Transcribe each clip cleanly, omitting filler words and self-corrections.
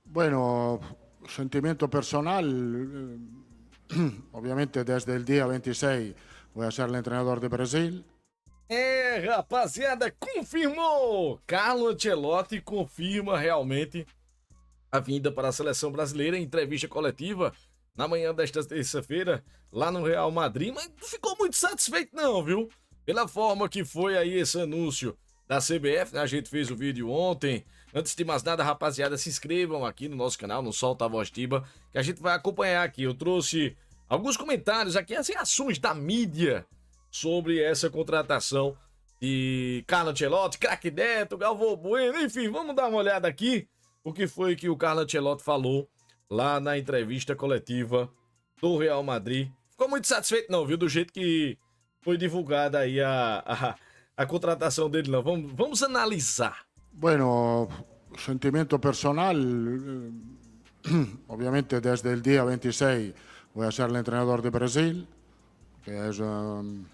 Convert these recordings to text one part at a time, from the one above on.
Bueno, sentimiento personal, obviamente desde el día 26 voy a ser el entrenador de Brasil. Rapaziada, confirmou! Carlo Ancelotti confirma realmente a vinda para a seleção brasileira em entrevista coletiva na manhã desta terça-feira, lá no Real Madrid, mas não ficou muito satisfeito não, viu? Pela forma que foi aí esse anúncio da CBF, né? A gente fez o vídeo ontem. Antes de mais nada, rapaziada, se inscrevam aqui no nosso canal, no Solta a Voz Tiba, que a gente vai acompanhar aqui. Eu trouxe alguns comentários aqui, as reações da mídia sobre essa contratação de Carlo Ancelotti, Craque Neto, Galvão Bueno, enfim, vamos dar uma olhada aqui o que foi que o Carlo Ancelotti falou lá na entrevista coletiva do Real Madrid. Ficou muito satisfeito não, viu, do jeito que foi divulgada aí a contratação dele não. Vamos analisar. Bueno, sentimiento personal, obviamente desde el día 26 voy a ser el entrenador de Brasil, que es un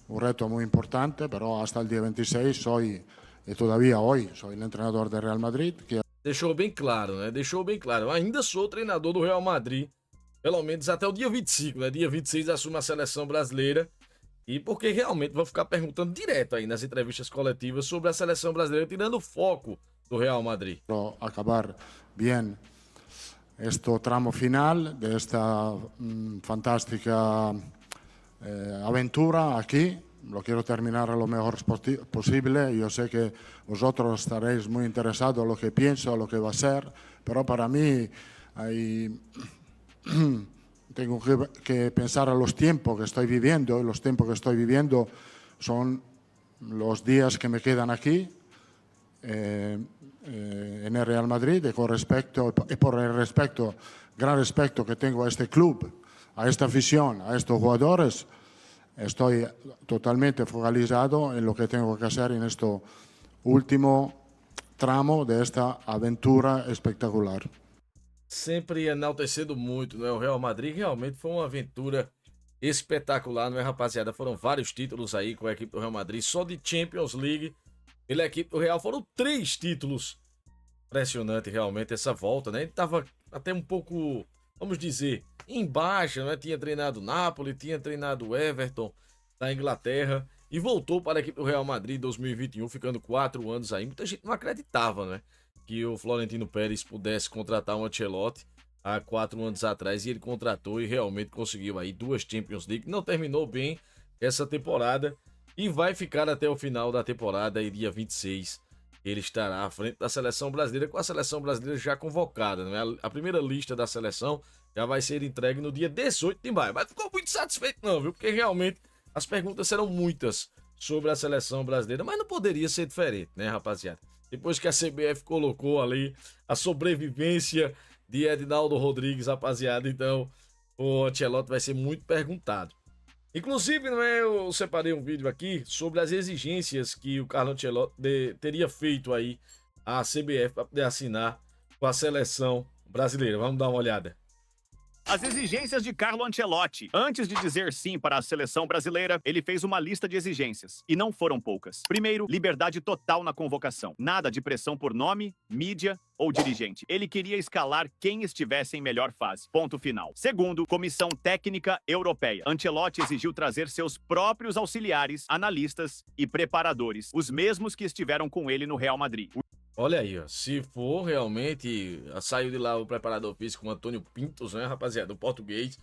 reto muy importante, pero hasta el día 26 soy, y todavía hoy, soy el entrenador de Real Madrid, que Deixou bem claro, né? Deixou bem claro. Eu ainda sou treinador do Real Madrid, pelo menos até o dia 25, né? Dia 26 assumo a seleção brasileira. E porque realmente vou ficar perguntando direto aí nas entrevistas coletivas sobre a seleção brasileira, tirando o foco do Real Madrid. quiero acabar bien este tramo final de esta fantástica aventura aquí. Lo quiero terminar lo mejor posible. Yo sé que vosotros estaréis muy interesados en lo que pienso, lo que va a ser, pero para mí tengo que pensar a los tiempos que estoy viviendo, y los tiempos que estoy viviendo son los días que me quedan aquí en el Real Madrid, y por el respeto, gran respeto que tengo a este club, a esta afición, a estos jugadores, estoy totalmente focalizado en lo que tengo que hacer en este último tramo de esta aventura espectacular. Sempre enaltecendo muito, né? O Real Madrid realmente foi uma aventura espetacular, não é, rapaziada? Foram vários títulos aí com a equipe do Real Madrid, só de Champions League. Pela equipe do Real foram 3 títulos. Impressionante realmente essa volta, né? Ele tava até um pouco, vamos dizer, em baixa, né? Tinha treinado o Napoli, tinha treinado o Everton da Inglaterra e voltou para a equipe do Real Madrid em 2021, ficando 4 anos aí. Muita gente não acreditava, né? Que o Florentino Pérez pudesse contratar um Ancelotti há 4 anos atrás, e ele contratou e realmente conseguiu aí 2 Champions League. Não terminou bem essa temporada e vai ficar até o final da temporada, e dia 26 ele estará à frente da seleção brasileira, com a seleção brasileira já convocada, né? A primeira lista da seleção já vai ser entregue no dia 18 de maio, mas ficou muito satisfeito não, viu? Porque realmente as perguntas serão muitas sobre a seleção brasileira, mas não poderia ser diferente, né, rapaziada? Depois que a CBF colocou ali a sobrevivência de Edinaldo Rodrigues, rapaziada, então o Ancelotti vai ser muito perguntado. Inclusive, não é, eu separei um vídeo aqui sobre as exigências que o Carlo Ancelotti teria feito aí à CBF para poder assinar com a seleção brasileira. Vamos dar uma olhada. As exigências de Carlo Ancelotti. Antes de dizer sim para a seleção brasileira, ele fez uma lista de exigências. E não foram poucas. Primeiro, liberdade total na convocação. Nada de pressão por nome, mídia ou dirigente. Ele queria escalar quem estivesse em melhor fase. Ponto final. Segundo, comissão técnica europeia. Ancelotti exigiu trazer seus próprios auxiliares, analistas e preparadores. Os mesmos que estiveram com ele no Real Madrid. Olha aí, ó, se for realmente, saiu de lá o preparador físico, o Antônio Pintos, né, rapaziada, o português.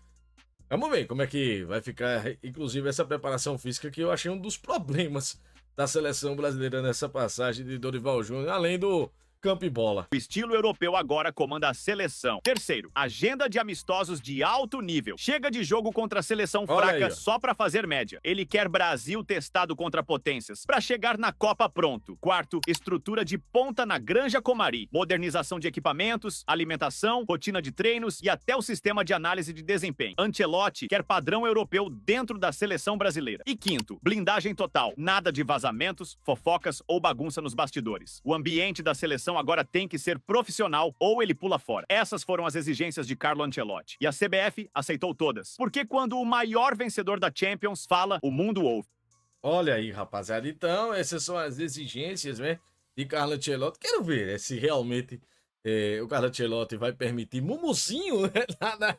Vamos ver como é que vai ficar, inclusive, essa preparação física, que eu achei um dos problemas da seleção brasileira nessa passagem de Dorival Júnior, além do campo e bola. O estilo europeu agora comanda a seleção. Terceiro, agenda de amistosos de alto nível. Chega de jogo contra a seleção fraca só pra fazer média. Ele quer Brasil testado contra potências, pra chegar na Copa pronto. Quarto, estrutura de ponta na Granja Comari. Modernização de equipamentos, alimentação, rotina de treinos e até o sistema de análise de desempenho. Ancelotti quer padrão europeu dentro da seleção brasileira. E quinto, blindagem total. Nada de vazamentos, fofocas ou bagunça nos bastidores. O ambiente da seleção agora tem que ser profissional ou ele pula fora. Essas foram as exigências de Carlo Ancelotti. E a CBF aceitou todas. Porque quando o maior vencedor da Champions fala, o mundo ouve. Olha aí, rapaziada. Então, essas são as exigências, né, de Carlo Ancelotti. Quero ver se realmente o Carlo Ancelotti vai permitir mumuzinho, né,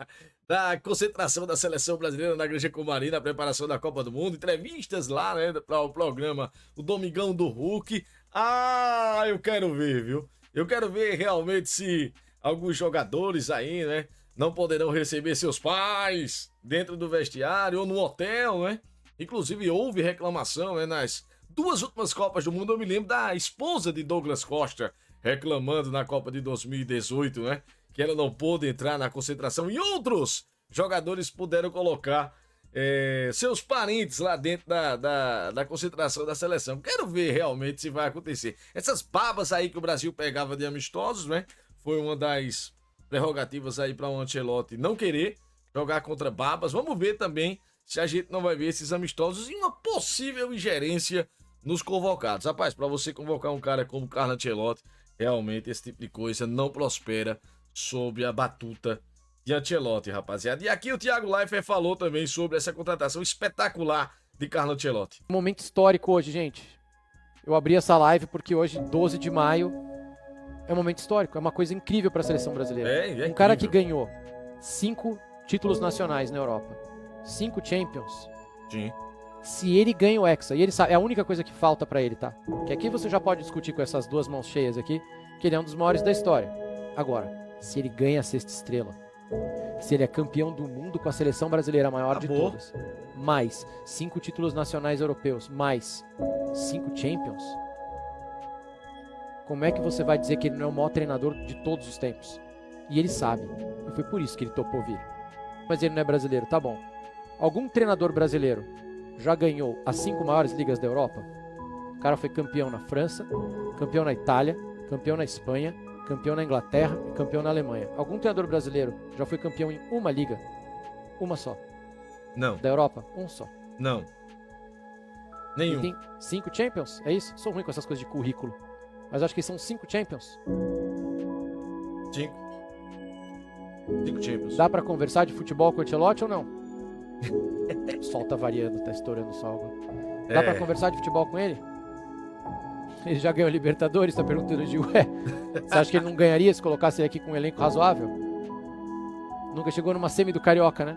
na concentração da seleção brasileira na Granja Comari, na preparação da Copa do Mundo, entrevistas lá, né, para o programa O Domingão do Hulk. Ah, eu quero ver, viu? Eu quero ver realmente se alguns jogadores aí, né, não poderão receber seus pais dentro do vestiário ou no hotel, né? Inclusive houve reclamação, né, nas 2 últimas Copas do Mundo. Eu me lembro da esposa de Douglas Costa reclamando na Copa de 2018, né? Que ela não pôde entrar na concentração e outros jogadores puderam colocar seus parentes lá dentro da concentração da seleção. Quero ver realmente se vai acontecer. Essas babas aí que o Brasil pegava de amistosos, né? Foi uma das prerrogativas aí para o Ancelotti não querer jogar contra babas. Vamos ver também se a gente não vai ver esses amistosos e uma possível ingerência nos convocados. Rapaz, para você convocar um cara como Carlo Ancelotti, realmente esse tipo de coisa não prospera sob a batuta de Ancelotti, rapaziada. E aqui o Thiago Leifert falou também sobre essa contratação espetacular de Carlo Ancelotti. Momento histórico hoje, gente. Eu abri essa live porque hoje, 12 de maio, é um momento histórico. É uma coisa incrível para a seleção brasileira. Um cara que ganhou 5 títulos nacionais na Europa, 5 Champions. Sim. Se ele ganha o Hexa, e ele sabe, é a única coisa que falta pra ele, tá? Que aqui você já pode discutir com essas 2 mãos cheias aqui, que ele é um dos maiores da história. Agora, se ele ganha a 6ª estrela, se ele é campeão do mundo com a seleção brasileira, a maior de todas, mais 5 títulos nacionais europeus, mais 5 Champions, como é que você vai dizer que ele não é o maior treinador de todos os tempos? E ele sabe, e foi por isso que ele topou vir. Mas ele não é brasileiro, tá bom. Algum treinador brasileiro já ganhou as 5 maiores ligas da Europa? O cara foi campeão na França, campeão na Itália, campeão na Espanha, campeão na Inglaterra e campeão na Alemanha. Algum treinador brasileiro já foi campeão em uma liga? Uma só. Não. Da Europa? Um só. Não. Nenhum. Ele tem 5 Champions? É isso? Sou ruim com essas coisas de currículo. Mas acho que são 5 Champions. 5 Champions. Dá pra conversar de futebol com o Ancelotti ou não? O sol tá variando, tá estourando o sol. Dá pra conversar de futebol com ele? Ele já ganhou Libertadores, tá perguntando de ué. Você acha que ele não ganharia se colocasse ele aqui com um elenco razoável? Nunca chegou numa semi do Carioca, né?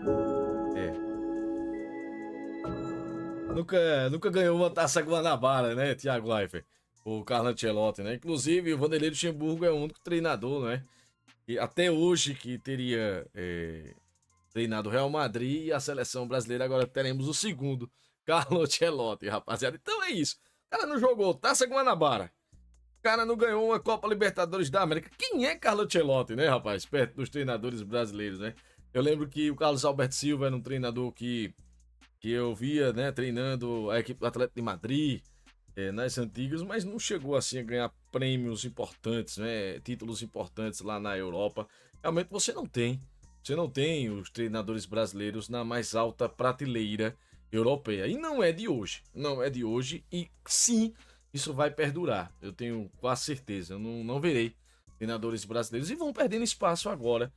Nunca ganhou uma Taça Guanabara, né, Thiago Leifert? O Carlo Ancelotti, né? Inclusive, o Vanderlei Luxemburgo é o único treinador, né? E até hoje que teria treinado o Real Madrid e a seleção brasileira. Agora teremos o segundo, Carlo Ancelotti, rapaziada. Então é isso. O cara não jogou Taça Guanabara. O cara não ganhou uma Copa Libertadores da América. Quem é Carlo Ancelotti, né, rapaz? Perto dos treinadores brasileiros, né? Eu lembro que o Carlos Alberto Silva era um treinador que eu via, né, treinando a equipe do Atlético de Madrid, nas antigas, mas não chegou assim a ganhar prêmios importantes, né, títulos importantes lá na Europa. Realmente você não tem os treinadores brasileiros na mais alta prateleira europeia. E não é de hoje e sim, isso vai perdurar. Eu tenho quase certeza, eu não verei treinadores brasileiros e vão perdendo espaço agora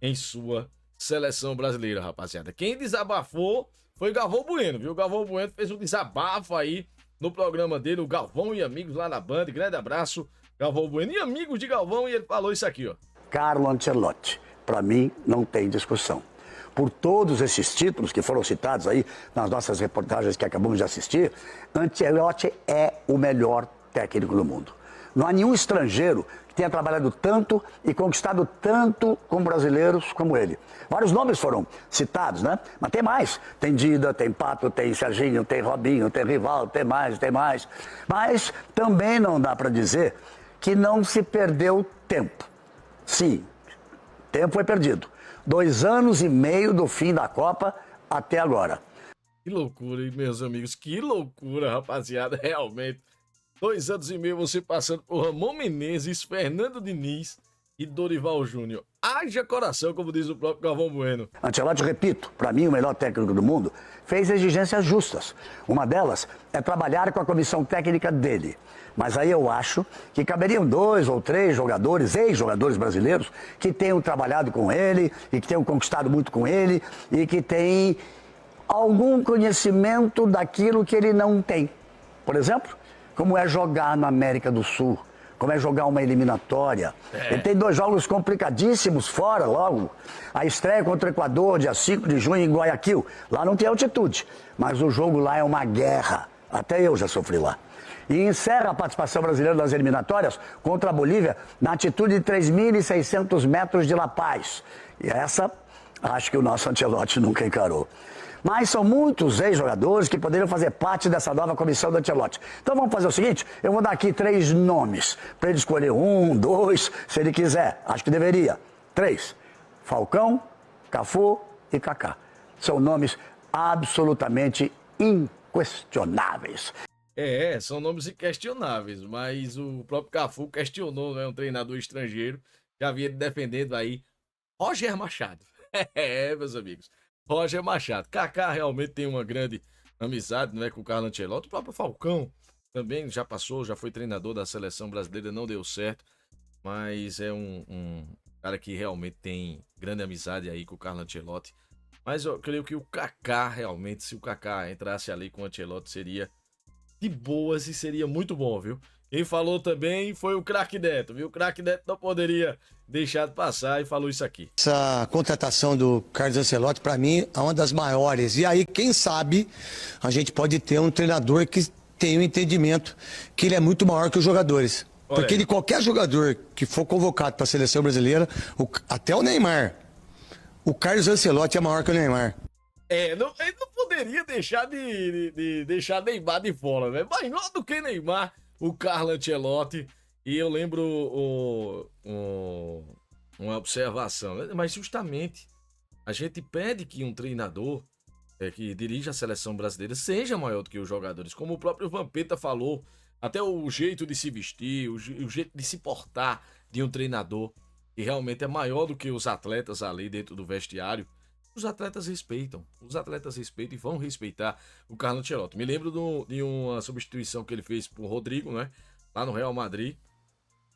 em sua seleção brasileira, rapaziada. Quem desabafou foi Galvão Bueno, viu? O Galvão Bueno fez um desabafo aí no programa dele, o Galvão e Amigos lá na Band. Grande abraço, Galvão Bueno e amigos de Galvão, e ele falou isso aqui, ó. Carlo Ancelotti, para mim, não tem discussão. Por todos esses títulos que foram citados aí nas nossas reportagens que acabamos de assistir, Ancelotti é o melhor técnico do mundo. Não há nenhum estrangeiro que tenha trabalhado tanto e conquistado tanto com brasileiros como ele. Vários nomes foram citados, né? Mas tem mais. Tem Dida, tem Pato, tem Serginho, tem Robinho, tem Rivaldo, tem mais. Mas também não dá para dizer que não se perdeu tempo. Sim, tempo foi perdido. 2 anos e meio do fim da Copa até agora. Que loucura, hein, meus amigos? Que loucura, rapaziada, realmente. 2 anos e meio você passando por Ramon Menezes, Fernando Diniz e Dorival Júnior. Haja coração, como diz o próprio Galvão Bueno. Ancelotti, repito, para mim o melhor técnico do mundo, fez exigências justas. Uma delas é trabalhar com a comissão técnica dele. Mas aí eu acho que caberiam 2 ou 3 jogadores, ex-jogadores brasileiros, que tenham trabalhado com ele e que tenham conquistado muito com ele e que têm algum conhecimento daquilo que ele não tem. Por exemplo, como é jogar na América do Sul, como é jogar uma eliminatória. Ele tem 2 jogos complicadíssimos fora logo. A estreia contra o Equador, dia 5 de junho, em Guayaquil. Lá não tem altitude, mas o jogo lá é uma guerra. Até eu já sofri lá. E encerra a participação brasileira nas eliminatórias contra a Bolívia na altitude de 3.600 metros de La Paz. E essa, acho que o nosso Ancelotti nunca encarou. Mas são muitos ex-jogadores que poderiam fazer parte dessa nova comissão do Ancelotti. Então vamos fazer o seguinte, eu vou dar aqui 3 nomes, para ele escolher 1, 2, se ele quiser. Acho que deveria. 3. Falcão, Cafu e Kaká. São nomes absolutamente inquestionáveis. São nomes inquestionáveis, mas o próprio Cafu questionou, né, um treinador estrangeiro, já vinha defendendo aí Roger Machado. Meus amigos, Roger Machado. Kaká realmente tem uma grande amizade, né, com o Carlo Ancelotti. O próprio Falcão também já passou, já foi treinador da seleção brasileira, não deu certo, mas é um cara que realmente tem grande amizade aí com o Carlo Ancelotti. Mas eu creio que o Kaká realmente, se o Kaká entrasse ali com o Ancelotti, seria de boas e seria muito bom, viu? Quem falou também foi o Craque Neto, viu? O Craque Neto não poderia deixar de passar e falou isso aqui. Essa contratação do Carlos Ancelotti, para mim, é uma das maiores. E aí, quem sabe, a gente pode ter um treinador que tem um entendimento que ele é muito maior que os jogadores. Olha porque aí. de qualquer jogador que for convocado para a seleção brasileira, até o Neymar, o Carlos Ancelotti é maior que o Neymar. Ele não poderia deixar de deixar Neymar de fora, né? Maior do que Neymar, o Carlo Ancelotti. E eu lembro uma observação, né? Mas justamente a gente pede que um treinador que dirige a seleção brasileira seja maior do que os jogadores. Como o próprio Vampeta falou, até o jeito de se vestir, o jeito de se portar de um treinador, que realmente é maior do que os atletas ali dentro do vestiário. Os atletas respeitam e vão respeitar o Carlo Ancelotti. Me lembro de uma substituição que ele fez pro Rodrigo, né? Lá no Real Madrid.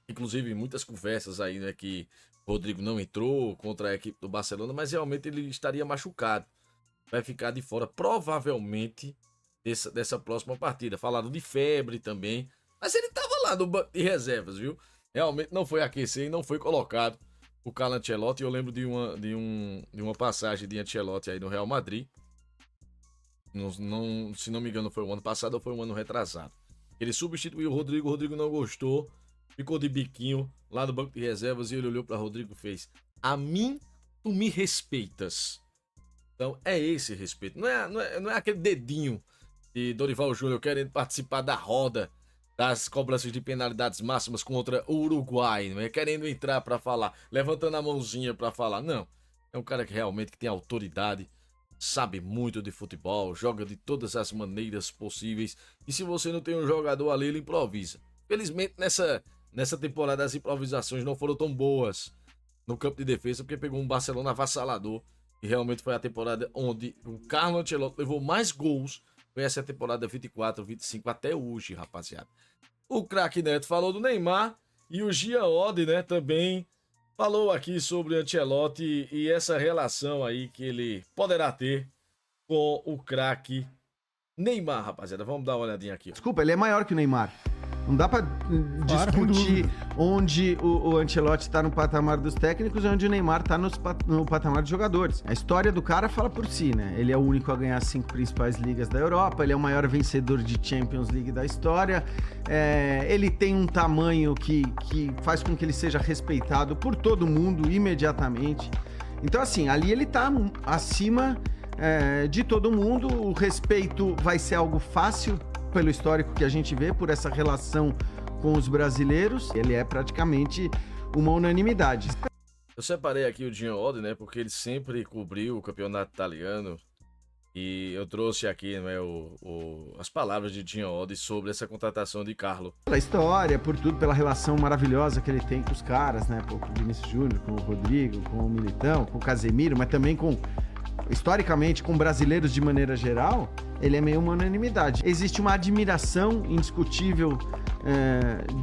Inclusive, muitas conversas aí, né? Que o Rodrigo não entrou contra a equipe do Barcelona, mas realmente ele estaria machucado. Vai ficar de fora, provavelmente, dessa próxima partida. Falaram de febre também, mas ele tava lá no banco de reservas, viu? Realmente não foi aquecer e não foi colocado o Carlo Ancelotti. Eu lembro de uma passagem de Ancelotti aí no Real Madrid. Se não me engano, foi o ano passado ou foi o ano retrasado. Ele substituiu o Rodrigo não gostou, ficou de biquinho lá no banco de reservas e ele olhou para Rodrigo e fez: a mim, tu me respeitas. Então é esse respeito. Não é aquele dedinho de Dorival Júnior querendo participar da roda das cobranças de penalidades máximas contra o Uruguai, não é querendo entrar para falar, levantando a mãozinha para falar. Não, é um cara que realmente tem autoridade, sabe muito de futebol, joga de todas as maneiras possíveis. E se você não tem um jogador ali, ele improvisa. Felizmente nessa temporada as improvisações não foram tão boas no campo de defesa, porque pegou um Barcelona avassalador. E realmente foi a temporada onde o Carlo Ancelotti levou mais gols. Foi essa temporada 24, 25 até hoje, rapaziada. O Craque Neto falou do Neymar e o Gia Oddi, né, também falou aqui sobre o Ancelotti e essa relação aí que ele poderá ter com o craque Neymar, rapaziada. Vamos dar uma olhadinha aqui. Desculpa, ele é maior que o Neymar. Não dá pra discutir onde o Ancelotti está no patamar dos técnicos e onde o Neymar está no patamar dos jogadores. A história do cara fala por si, né? Ele é o único a ganhar as 5 principais ligas da Europa, ele é o maior vencedor de Champions League da história, ele tem um tamanho que faz com que ele seja respeitado por todo mundo imediatamente. Então, assim, ali ele tá acima de todo mundo, o respeito vai ser algo fácil pelo histórico que a gente vê, por essa relação com os brasileiros, ele é praticamente uma unanimidade. Eu separei aqui o Gia Oddi, né, porque ele sempre cobriu o campeonato italiano e eu trouxe aqui, né, as palavras de Gia Oddi sobre essa contratação de Carlo. Pela história, por tudo, pela relação maravilhosa que ele tem com os caras, né, com o Vinícius Júnior, com o Rodrigo, com o Militão, com o Casemiro, mas também com historicamente, com brasileiros de maneira geral, ele é meio uma unanimidade. Existe uma admiração indiscutível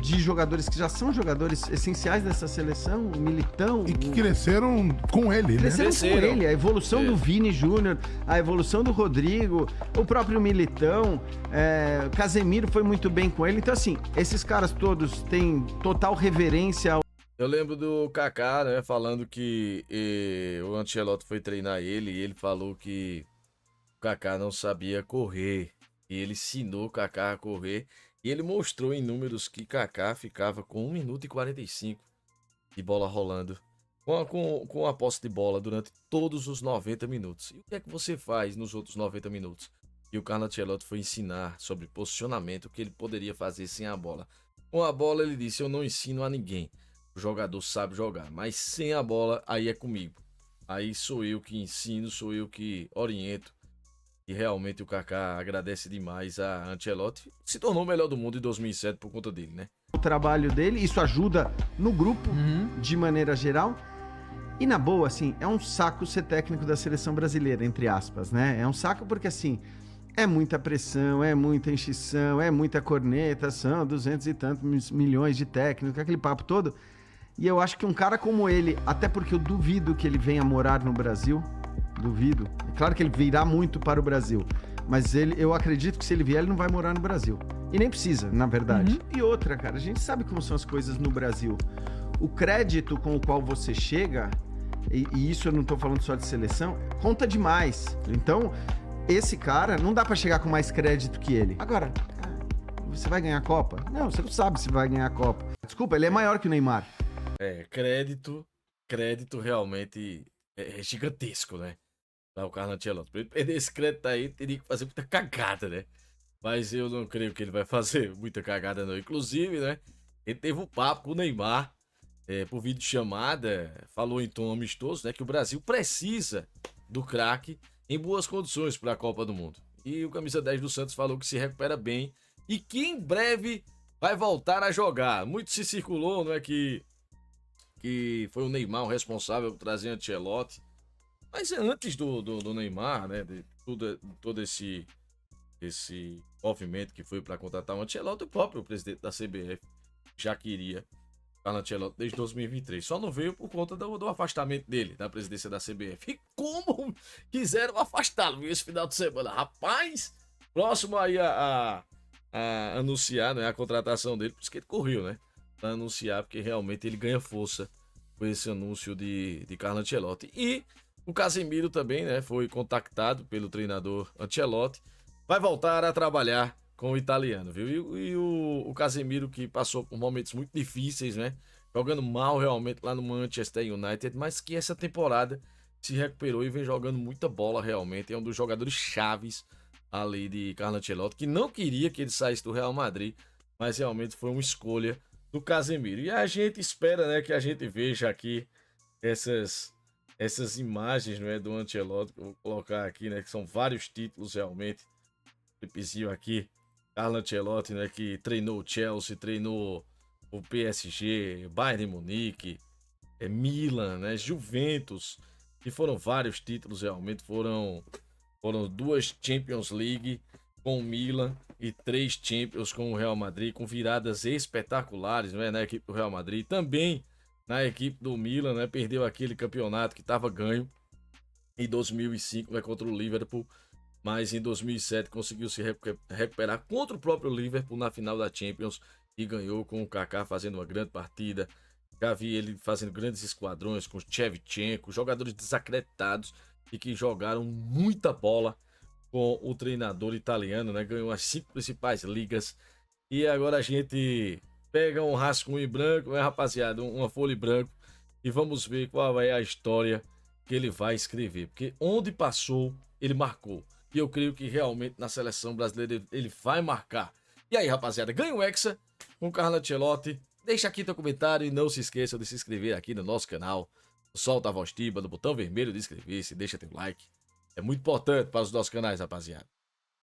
de jogadores que já são jogadores essenciais dessa seleção, o Militão... E que cresceram com ele, Cresceram né? com ele, a evolução do Vini Júnior, a evolução do Rodrigo, o próprio Militão, Casemiro foi muito bem com ele. Então, assim, esses caras todos têm total reverência ao... Eu lembro do Kaká, né, falando que o Ancelotti foi treinar ele e ele falou que o Kaká não sabia correr. E ele ensinou o Kaká a correr. E ele mostrou em números que Kaká ficava com 1 minuto e 45 de bola rolando. Com a posse de bola durante todos os 90 minutos. E o que é que você faz nos outros 90 minutos? E o Carlo Ancelotti foi ensinar sobre posicionamento, o que ele poderia fazer sem a bola. Com a bola ele disse, eu não ensino a ninguém. O jogador sabe jogar, mas sem a bola, aí é comigo. Aí sou eu que ensino, sou eu que oriento. E realmente o Kaká agradece demais a Ancelotti. Se tornou o melhor do mundo em 2007 por conta dele, né? O trabalho dele, isso ajuda no grupo, de maneira geral. E na boa, assim, é um saco ser técnico da seleção brasileira, entre aspas, né? É um saco porque, assim, é muita pressão, é muita enchição, é muita corneta, são 200 e tantos milhões de técnicos, aquele papo todo. E eu acho que um cara como ele, até porque eu duvido que ele venha morar no Brasil, duvido. É claro que ele virá muito para o Brasil, mas eu acredito que se ele vier, ele não vai morar no Brasil. E nem precisa, na verdade. E outra, cara, a gente sabe como são as coisas no Brasil. O crédito com o qual você chega, e isso eu não tô falando só de seleção, conta demais. Então, esse cara, não dá para chegar com mais crédito que ele. Agora, você vai ganhar a Copa? Não, você não sabe se vai ganhar a Copa. Desculpa, ele é maior que o Neymar. Crédito realmente é gigantesco, né? Para o Carlo Ancelotti. Para ele perder esse crédito aí, teria que fazer muita cagada, né? Mas eu não creio que ele vai fazer muita cagada, não. Inclusive, né? Ele teve um papo com o Neymar por videochamada, falou em tom amistoso, né? Que o Brasil precisa do craque em boas condições para a Copa do Mundo. E o camisa 10 do Santos falou que se recupera bem e que em breve vai voltar a jogar. Muito se circulou, não é que foi o Neymar o responsável por trazer Ancelotti. Mas antes do Neymar, né, de todo esse movimento que foi para contratar o Ancelotti, o próprio presidente da CBF já queria Carlo Ancelotti desde 2023. Só não veio por conta do afastamento dele da presidência da CBF. E como quiseram afastá-lo esse final de semana? Rapaz, próximo aí a anunciar, né, a contratação dele, por isso que ele correu, né? Pra anunciar, porque realmente ele ganha força com esse anúncio de Carlo Ancelotti. E o Casemiro também, né, foi contactado pelo treinador Ancelotti, vai voltar a trabalhar com o italiano, viu? E o Casemiro, que passou por momentos muito difíceis, né, jogando mal realmente lá no Manchester United, mas que essa temporada se recuperou e vem jogando muita bola realmente, é um dos jogadores chaves ali de Carlo Ancelotti, que não queria que ele saísse do Real Madrid, mas realmente foi uma escolha do Casemiro. E a gente espera, né, que a gente veja aqui essas imagens, não é, do Ancelotti, que eu vou colocar aqui, né, que são vários títulos realmente. Clipezinho aqui, Carlo Ancelotti, né, que treinou o Chelsea, treinou o PSG, Bayern de Munique, Milan, né, Juventus, e foram vários títulos realmente, foram 2 Champions League com o Milan e 3 Champions com o Real Madrid, com viradas espetaculares, né, na equipe do Real Madrid, também na equipe do Milan, né, perdeu aquele campeonato que estava ganho em 2005, né, contra o Liverpool, mas em 2007 conseguiu se recuperar contra o próprio Liverpool na final da Champions e ganhou, com o Kaká fazendo uma grande partida. Já vi ele fazendo grandes esquadrões com o Shevchenko, jogadores desacreditados e que jogaram muita bola com o treinador italiano, né? Ganhou as 5 principais ligas. E agora a gente pega um rascunho em branco, né, rapaziada? Uma folha em branco, e vamos ver qual é a história que ele vai escrever. Porque onde passou, ele marcou. E eu creio que realmente na seleção brasileira ele vai marcar. E aí, rapaziada, ganha o Hexa com o Carlo Ancelotti. Deixa aqui teu comentário e não se esqueça de se inscrever aqui no nosso canal. Solta a voz tiba no botão vermelho de inscrever-se, deixa teu like. É muito importante para os nossos canais, rapaziada.